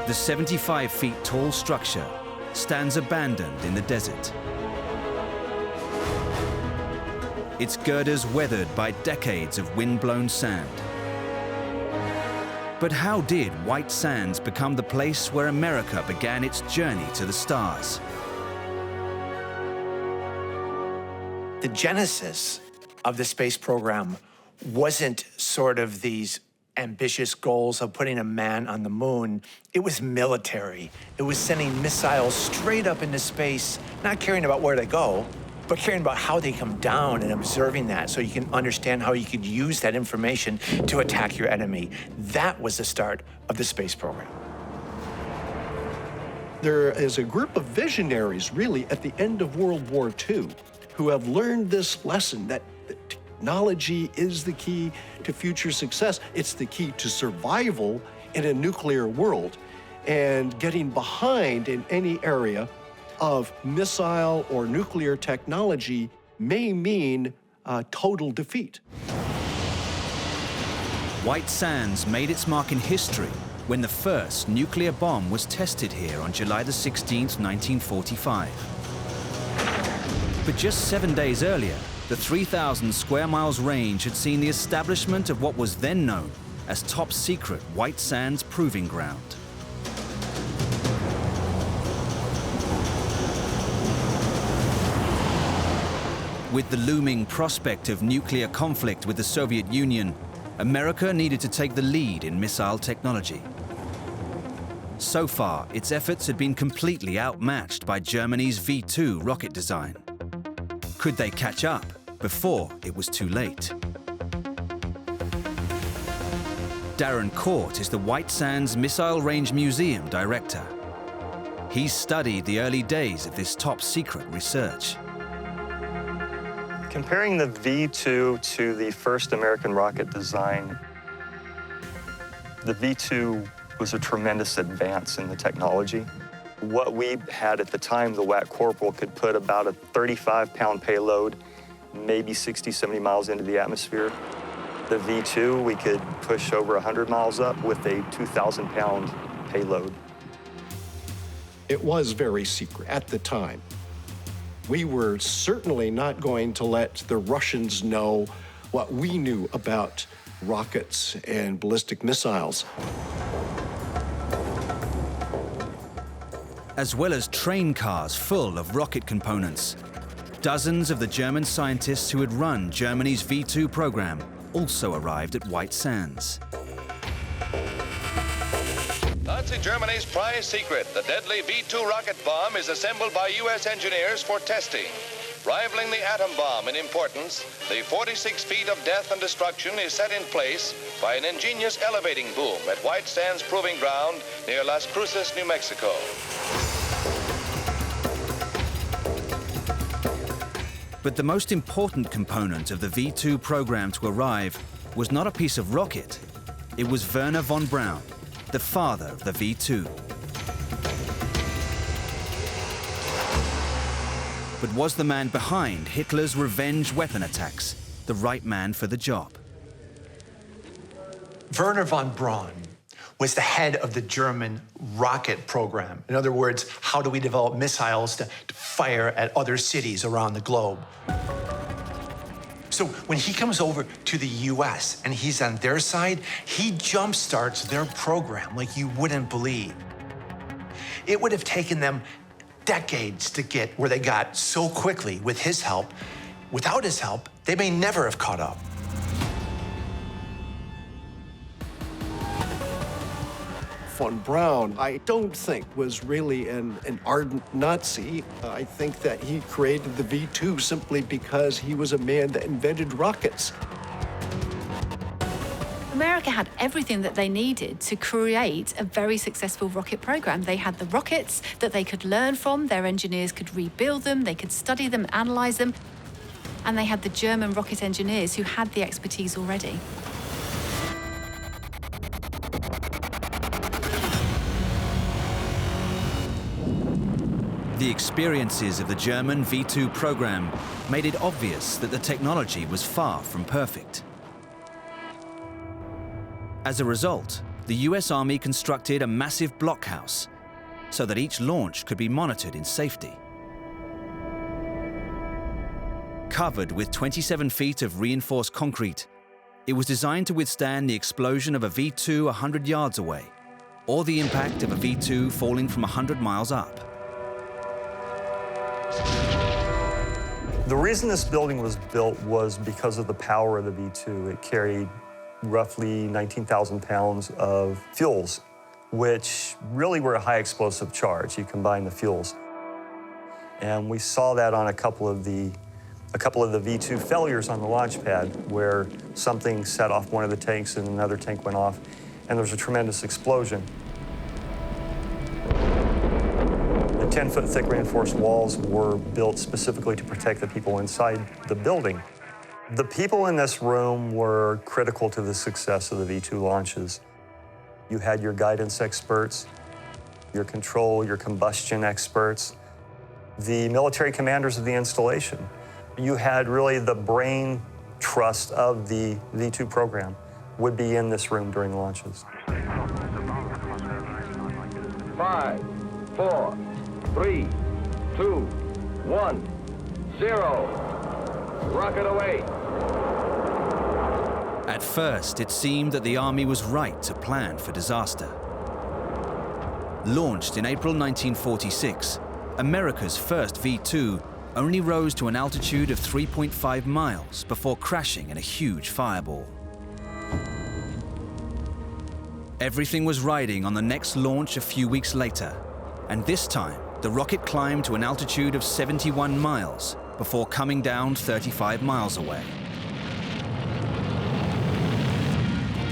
The 75 feet tall structure stands abandoned in the desert. Its girders weathered by decades of wind-blown sand. But how did White Sands become the place where America began its journey to the stars? The genesis of the space program wasn't sort of these ambitious goals of putting a man on the moon. It was military. It was sending missiles straight up into space, not caring about where they go, but caring about how they come down and observing that so you can understand how you could use that information to attack your enemy. That was the start of the space program. There is a group of visionaries, really, at the end of World War II, who have learned this lesson that technology is the key to future success. It's the key to survival in a nuclear world. And getting behind in any area of missile or nuclear technology may mean total defeat. White Sands made its mark in history when the first nuclear bomb was tested here on July the 16th, 1945. But just 7 days earlier, the 3,000 square miles range had seen the establishment of what was then known as top secret White Sands Proving Ground. With the looming prospect of nuclear conflict with the Soviet Union, America needed to take the lead in missile technology. So far, its efforts had been completely outmatched by Germany's V-2 rocket design. Could they catch up before it was too late? Darren Court is the White Sands Missile Range Museum director. He's studied the early days of this top-secret research. Comparing the V-2 to the first American rocket design, the V-2 was a tremendous advance in the technology. What we had at the time, the WAC Corporal, could put about a 35-pound payload, maybe 60, 70 miles into the atmosphere. The V-2, we could push over 100 miles up with a 2,000-pound payload. It was very secret at the time. We were certainly not going to let the Russians know what we knew about rockets and ballistic missiles. As well as train cars full of rocket components, dozens of the German scientists who had run Germany's V-2 program also arrived at White Sands. Nazi Germany's prize secret, the deadly V-2 rocket bomb, is assembled by U.S. engineers for testing. Rivaling the atom bomb in importance, the 46 feet of death and destruction is set in place by an ingenious elevating boom at White Sands Proving Ground near Las Cruces, New Mexico. But the most important component of the V-2 program to arrive was not a piece of rocket. It was Wernher von Braun, the father of the V-2. But was the man behind Hitler's revenge weapon attacks the right man for the job? Wernher von Braun was the head of the German rocket program. In other words, how do we develop missiles to fire at other cities around the globe? So when he comes over to the US and he's on their side, he jumpstarts their program like you wouldn't believe. It would have taken them decades to get where they got so quickly with his help. Without his help, they may never have caught up. Von Braun, I don't think, was really an ardent Nazi. I think that he created the V-2 simply because he was a man that invented rockets. America had everything that they needed to create a very successful rocket program. They had the rockets that they could learn from, their engineers could rebuild them, they could study them, analyze them, and they had the German rocket engineers who had the expertise already. The experiences of the German V-2 program made it obvious that the technology was far from perfect. As a result, the US Army constructed a massive blockhouse so that each launch could be monitored in safety. Covered with 27 feet of reinforced concrete, it was designed to withstand the explosion of a V-2 100 yards away, or the impact of a V-2 falling from 100 miles up. The reason this building was built was because of the power of the V-2. It carried roughly 19,000 pounds of fuels, which really were a high explosive charge. You combine the fuels. And we saw that on a couple of the V-2 failures on the launch pad, where something set off one of the tanks and another tank went off, and there was a tremendous explosion. The 10-foot thick reinforced walls were built specifically to protect the people inside the building. The people in this room were critical to the success of the V-2 launches. You had your guidance experts, your control, your combustion experts, the military commanders of the installation. You had really the brain trust of the V-2 program would be in this room during launches. 5, 4, 3, 2, 1, 0. Rocket away. At first, it seemed that the Army was right to plan for disaster. Launched in April 1946, America's first V-2 only rose to an altitude of 3.5 miles before crashing in a huge fireball. Everything was riding on the next launch a few weeks later, and this time, the rocket climbed to an altitude of 71 miles before coming down 35 miles away.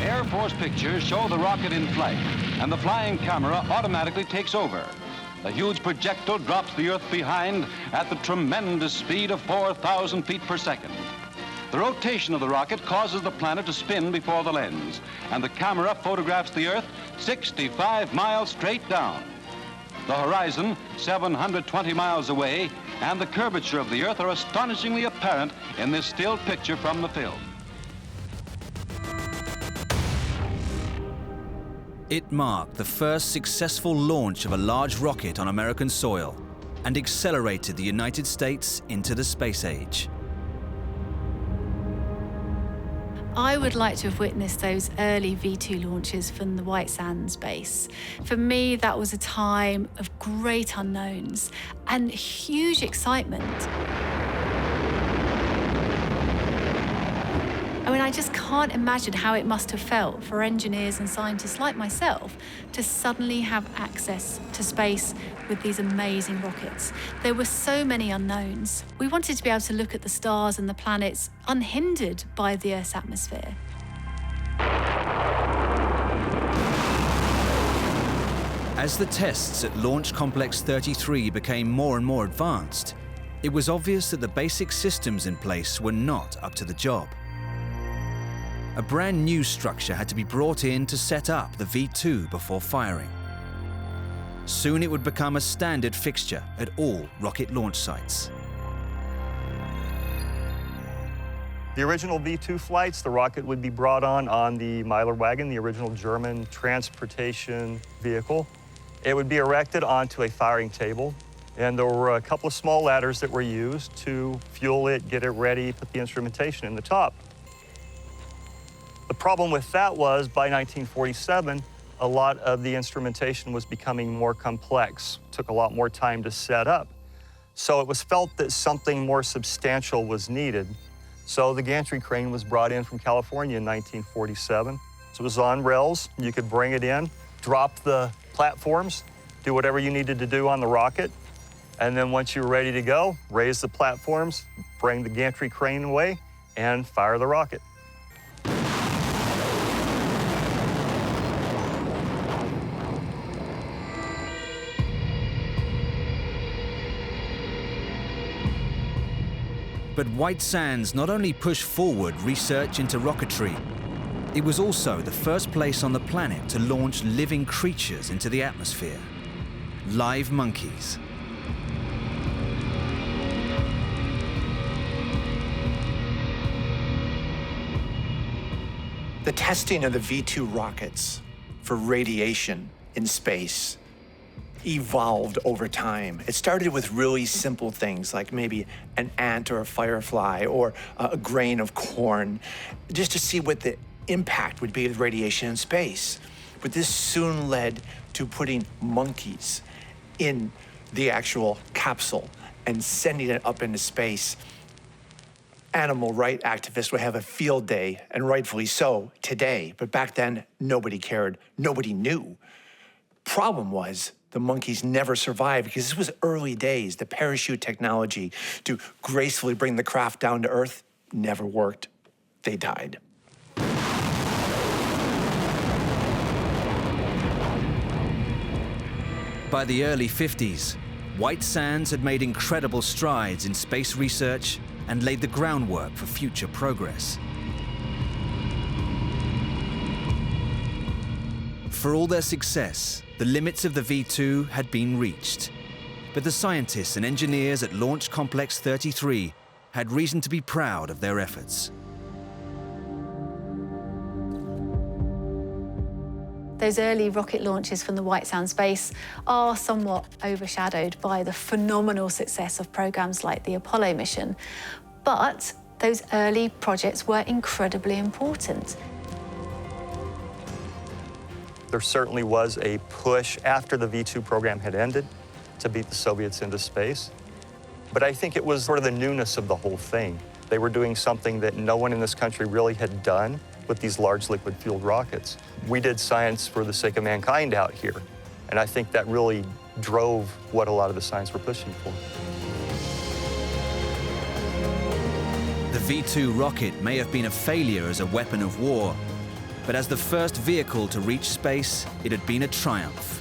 Air Force pictures show the rocket in flight, and the flying camera automatically takes over. The huge projectile drops the Earth behind at the tremendous speed of 4,000 feet per second. The rotation of the rocket causes the planet to spin before the lens, and the camera photographs the Earth 65 miles straight down. The horizon, 720 miles away, and the curvature of the Earth are astonishingly apparent in this still picture from the film. It marked the first successful launch of a large rocket on American soil and accelerated the United States into the space age. I would like to have witnessed those early V-2 launches from the White Sands base. For me, that was a time of great unknowns and huge excitement. I mean, I just can't imagine how it must have felt for engineers and scientists like myself to suddenly have access to space with these amazing rockets. There were so many unknowns. We wanted to be able to look at the stars and the planets unhindered by the Earth's atmosphere. As the tests at Launch Complex 33 became more and more advanced, it was obvious that the basic systems in place were not up to the job. A brand new structure had to be brought in to set up the V-2 before firing. Soon it would become a standard fixture at all rocket launch sites. The original V-2 flights, the rocket would be brought on the Mylar wagon, the original German transportation vehicle. It would be erected onto a firing table, and there were a couple of small ladders that were used to fuel it, get it ready, put the instrumentation in the top. The problem with that was, by 1947, a lot of the instrumentation was becoming more complex, took a lot more time to set up. So it was felt that something more substantial was needed. So the gantry crane was brought in from California in 1947. So it was on rails. You could bring it in, drop the platforms, do whatever you needed to do on the rocket, and then once you were ready to go, raise the platforms, bring the gantry crane away, and fire the rocket. But White Sands not only pushed forward research into rocketry, it was also the first place on the planet to launch living creatures into the atmosphere. Live monkeys. The testing of the V-2 rockets for radiation in space evolved over time. It started with really simple things like maybe an ant or a firefly or a grain of corn, just to see what the impact would be of radiation in space. But this soon led to putting monkeys in the actual capsule and sending it up into space. Animal rights activists would have a field day, and rightfully so today, but back then nobody cared, nobody knew. Problem was, the monkeys never survived because this was early days. The parachute technology to gracefully bring the craft down to Earth never worked. They died. By the early 50s, White Sands had made incredible strides in space research and laid the groundwork for future progress. For all their success, the limits of the V2 had been reached. But the scientists and engineers at Launch Complex 33 had reason to be proud of their efforts. Those early rocket launches from the White Sands base are somewhat overshadowed by the phenomenal success of programs like the Apollo mission. But those early projects were incredibly important. There certainly was a push after the V2 program had ended to beat the Soviets into space. But I think it was sort of the newness of the whole thing. They were doing something that no one in this country really had done with these large liquid-fueled rockets. We did science for the sake of mankind out here, and I think that really drove what a lot of the science were pushing for. The V2 rocket may have been a failure as a weapon of war, but as the first vehicle to reach space, it had been a triumph.